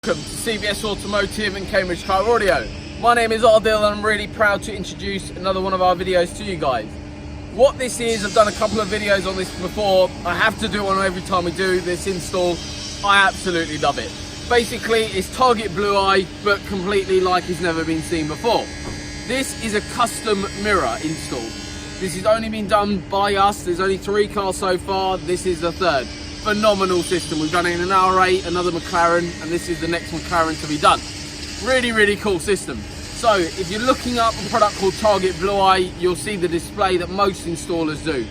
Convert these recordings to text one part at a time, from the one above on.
Welcome to CBS Automotive and Cambridge Car Audio. My name is Ardil and I'm really proud to introduce another one of our videos to you guys. What this is, I've done a couple of videos on this before. I have to do one every time we do this install. I absolutely love it. Basically, it's Target Blue Eye, but completely like it's never been seen before. This is a custom mirror install. This has only been done by us. There's only 3 cars so far. This is the 3rd. Phenomenal system. We've done it in an R8, another McLaren, and this is the next McLaren to be done. Really, really cool system. So if you're looking up a product called Target Blue Eye, you'll see the display that most installers do.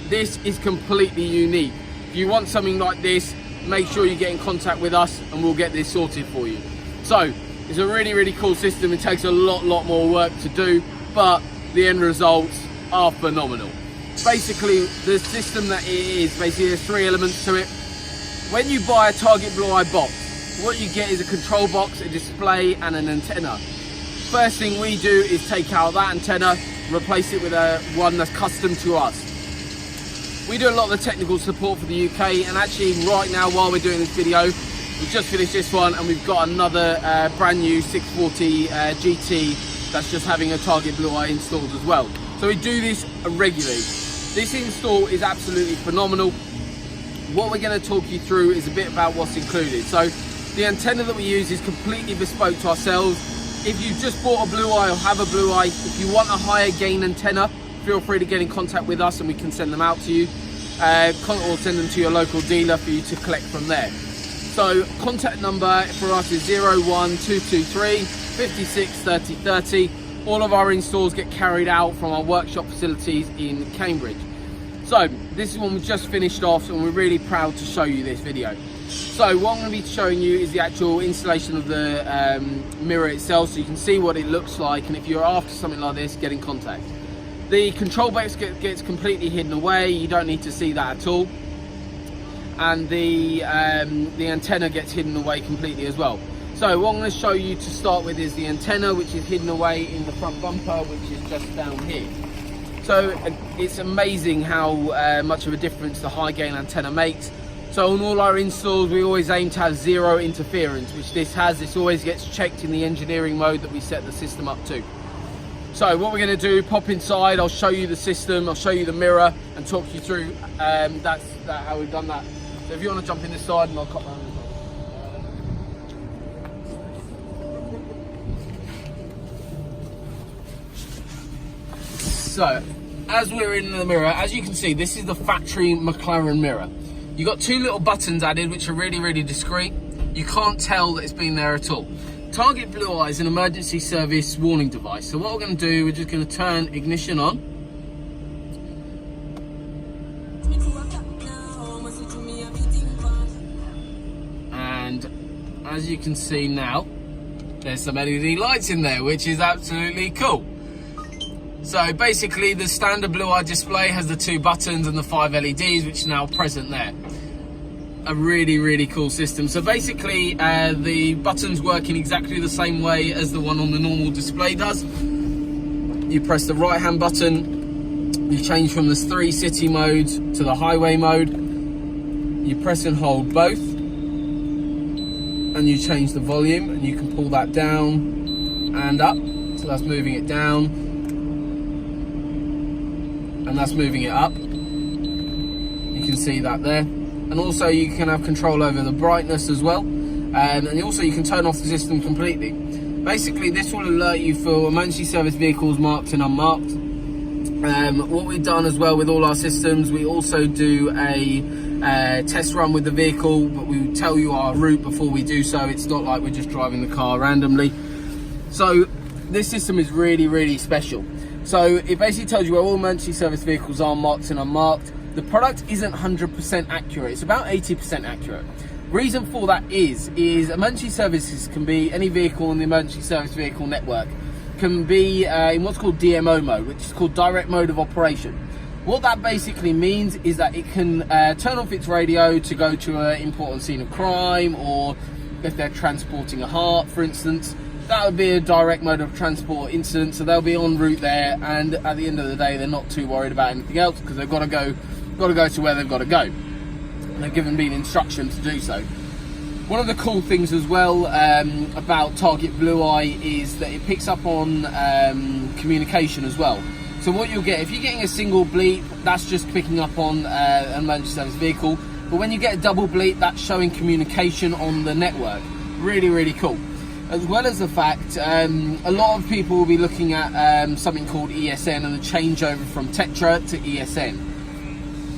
This is completely unique. If you want something like this, make sure you get in contact with us and we'll get this sorted for you. So it's a really, really cool system. It takes a lot more work to do, but the end results are phenomenal. Basically, the system that it is, basically there's 3 elements to it. When you buy a Target Blue Eye box, what you get is a control box, a display and an antenna. First thing we do is take out that antenna, replace it with one that's custom to us. We do a lot of the technical support for the UK, and actually right now while we're doing this video, we've just finished this one and we've got another brand new 640 GT that's just having a Target Blue Eye installed as well. So we do this regularly. This install is absolutely phenomenal. What we're going to talk you through is a bit about what's included. So the antenna that we use is completely bespoke to ourselves. If you've just bought a Blue Eye or have a Blue Eye, if you want a higher gain antenna, feel free to get in contact with us and we can send them out to you. Or send them to your local dealer for you to collect from there. So contact number for us is 01223 56 30 30. All of our installs get carried out from our workshop facilities in Cambridge. So this is one we've just finished off and we're really proud to show you this video. So what I'm going to be showing you is the actual installation of the mirror itself, so you can see what it looks like, and if you're after something like this, get in contact. The control box gets completely hidden away, you don't need to see that at all. And the antenna gets hidden away completely as well. So what I'm going to show you to start with is the antenna, which is hidden away in the front bumper, which is just down here. So it's amazing how much of a difference the high gain antenna makes. So on all our installs, we always aim to have 0 interference, which this has. This always gets checked in the engineering mode that we set the system up to. So what we're going to do, pop inside, I'll show you the system, I'll show you the mirror and talk you through that's how we've done that. So if you want to jump in this side and I'll cut around. So, as we're in the mirror, as you can see, this is the factory McLaren mirror. You've got 2 little buttons added, which are really, really discreet. You can't tell that it's been there at all. Target Blue Eye is an emergency service warning device. So what we're going to do, we're just going to turn ignition on. And as you can see now, there's some LED lights in there, which is absolutely cool. So basically the standard Blue Eye display has the 2 buttons and the 5 LEDs, which are now present there. A really, really cool system. So basically the buttons work in exactly the same way as the one on the normal display does. You press the right hand button, you change from the 3 city modes to the highway mode. You press and hold both and you change the volume, and you can pull that down and up. So that's moving it down. And that's moving it up. You can see that there. And also you can have control over the brightness as well. And also you can turn off the system completely. Basically this will alert you for emergency service vehicles marked and unmarked. What we've done as well with all our systems, we also do a test run with the vehicle, but we tell you our route before we do so. It's not like we're just driving the car randomly. So this system is really, really special. So it basically tells you where all emergency service vehicles are marked and unmarked. The product isn't 100% accurate, it's about 80% accurate. Reason for that is emergency services can be any vehicle in the emergency service vehicle network, can be in what's called DMO mode, which is called direct mode of operation. What that basically means is that it can turn off its radio to go to an important scene of crime, or if they're transporting a heart, for instance. That would be a direct mode of transport incident, so they'll be en route there, and at the end of the day they're not too worried about anything else because they've got to go to where they've got to go. They've been instructions to do so. One of the cool things as well about Target Blue Eye is that it picks up on communication as well. So what you'll get, if you're getting a single bleep, that's just picking up on an emergency service vehicle. But when you get a double bleep, that's showing communication on the network. Really, really cool. As well as the fact, a lot of people will be looking at something called ESN and the changeover from Tetra to ESN.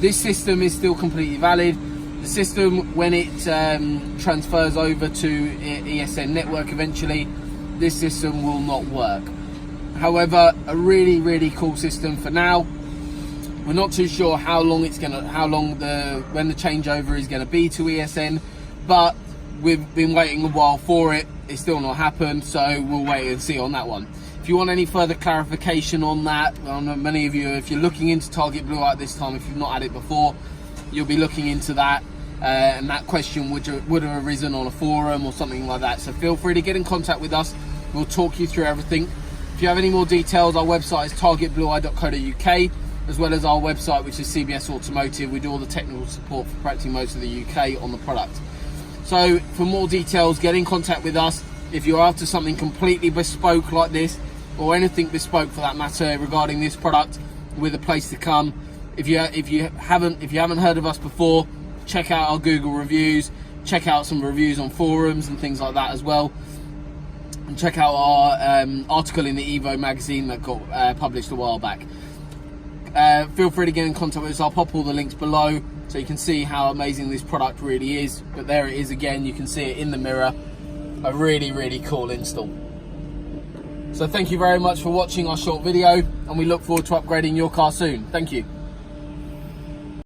This system is still completely valid. The system, when it transfers over to ESN network eventually, this system will not work. However, a really, really cool system for now. We're not too sure when the changeover is gonna be to ESN, but we've been waiting a while for it. It's still not happened, so we'll wait and see on that one. If you want any further clarification on that, I know many of you, if you're looking into Target Blue Eye at this time, if you've not had it before, you'll be looking into that, and that question would have arisen on a forum or something like that. So feel free to get in contact with us. We'll talk you through everything. If you have any more details, our website is targetblueye.co.uk, as well as our website, which is CBS Automotive. We do all the technical support for practically most of the UK on the product. So for more details, get in contact with us. If you're after something completely bespoke like this, or anything bespoke for that matter regarding this product, with a place to come. If you haven't heard of us before, check out our Google reviews, check out some reviews on forums and things like that as well, and check out our article in the Evo magazine that got published a while back. Feel free to get in contact with us. I'll pop all the links below so you can see how amazing this product really is. But there it is again, you can see it in the mirror. A really, really cool install. So thank you very much for watching our short video, and we look forward to upgrading your car soon. Thank you.